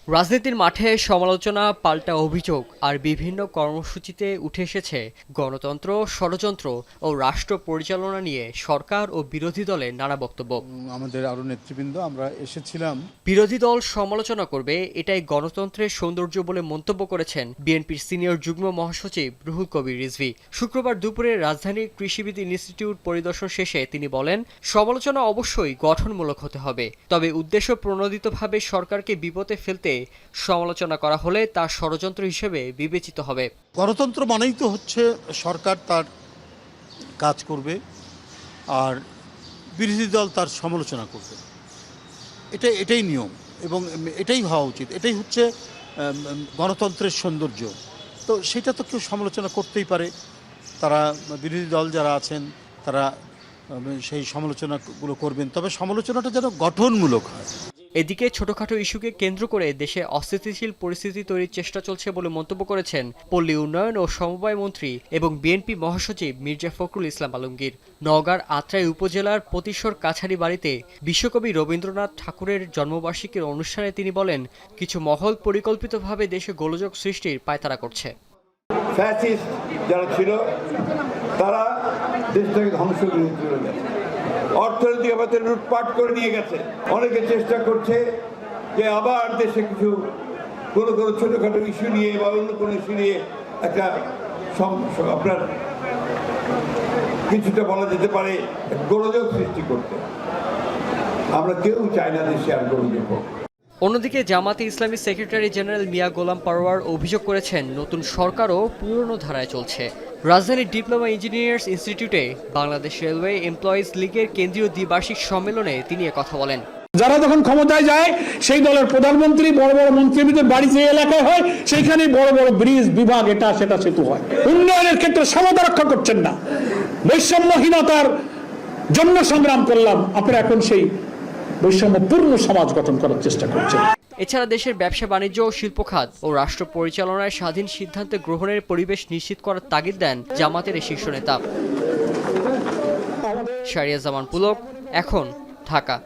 রাজনীতির মাঠে সমালোচনা, পাল্টা অভিযোগ আর বিভিন্ন কর্মসূচিতে উঠে এসেছে গণতন্ত্র, ষড়যন্ত্র ও রাষ্ট্র পরিচালনা নিয়ে সরকার ও বিরোধী দলের নানা বক্তব্য। আমাদের আরো নেতৃবৃন্দ আমরা এসেছিলাম। বিরোধী দল সমালোচনা করবে, এটাই গণতন্ত্রের সৌন্দর্য বলে মন্তব্য করেছেন বিএনপির সিনিয়র যুগ্ম মহাসচিব রুহুল কবির রিজভী। শুক্রবার দুপুরে রাজধানীর কৃষিবিদ ইনস্টিটিউট পরিদর্শন শেষে তিনি বলেন, সমালোচনা অবশ্যই গঠনমূলক হতে হবে, তবে উদ্দেশ্য প্রণোদিতভাবে সরকারকে বিপদে ফেলতে সমালোচনা করা হলে তা ষড়যন্ত্র হিসেবে বিবেচিত হবে। গণতন্ত্র মানেই তো হচ্ছে সরকার তার কাজ করবে আর বিরোধী দল তার সমালোচনা করবে, এটাই নিয়ম এবং এটাই হওয়া উচিত। এটাই হচ্ছে গণতন্ত্রের সৌন্দর্য। তো সেটা তো কেউ সমালোচনা করতেই পারে, তারা বিরোধী দল যারা আছেন তারা সেই সমালোচনাগুলো করবেন, তবে সমালোচনাটা যেন গঠনমূলক হয়। এদিকে ছোটখাটো ইস্যুকে কেন্দ্র করে দেশে অস্থিতিশীল পরিস্থিতি তৈরির চেষ্টা চলছে বলে মন্তব্য করেছেন পল্লী উন্নয়ন ও সমবায় মন্ত্রী এবং বিএনপি মহাসচিব মির্জা ফখরুল ইসলাম আলমগীর। নওগাঁর আত্রাই উপজেলার পতিশ্বর কাছারি বাড়িতে বিশ্বকবি রবীন্দ্রনাথ ঠাকুরের জন্মবার্ষিকীর অনুষ্ঠানে তিনি বলেন, কিছু মহল পরিকল্পিতভাবে দেশে গোলযোগ সৃষ্টির পায়তারা করছে। ফ্যাসিস্ট যারা ছিল তারা দেশটাকে ধ্বংস করে চলে গেছে, অর্থনৈতিক ব্যাপারে লুটপাট করে নিয়ে গেছে। অনেকে চেষ্টা করছে যে আবার দেশে কিছু কোনো ছোটখাটো ইস্যু নিয়ে বা অন্য কোনো ইস্যু নিয়ে একটা আপনার কিছুটা বলা যেতে পারে গোলযোগ সৃষ্টি করতে। আমরা কেউ চাই না দেশে আর গোলযোগ হোক। অন্যদিকে জামাতে ইসলামী সেক্রেটারি জেনারেল মিয়া গোলাম পারওয়ার অভিযোগ করেছেন, নতুন সরকারও পুরনো ধারায় চলছে। রাজধানীর ডিপ্লোমা ইঞ্জিনিয়ার্স ইনস্টিটিউটে বাংলাদেশ রেলওয়ে এমপ্লয়িজ লীগের কেন্দ্রীয় দ্বিবার্ষিক সম্মেলনে তিনি কথা বলেন। যারা যখন ক্ষমতায় যায় সেই দলের প্রধানমন্ত্রী বড় বড় মন্ত্রীদের বাড়ি যে এলাকায় হয় সেইখানে বড় বড় ব্রিজ, বিভাগ, এটা সেটা সেতু হয়। উন্নয়নের ক্ষেত্রে সমতা রক্ষা করছেন না, বৈষম্যহীনতার জন্য সংগ্রাম করলাম, আপনারা এখন সেই বৈষম্যপূর্ণ সমাজ গঠন করার চেষ্টা করছেন। এছাড়া দেশের ব্যবসা বাণিজ্য ও শিল্প খাত ও রাষ্ট্র পরিচালনায় স্বাধীন সিদ্ধান্তে গ্রহণের পরিবেশ নিশ্চিত করার তাগিদ দেন জামাতের এই শীর্ষ নেতা। শাহরিয়ার জামান পুলক, এখন, ঢাকা।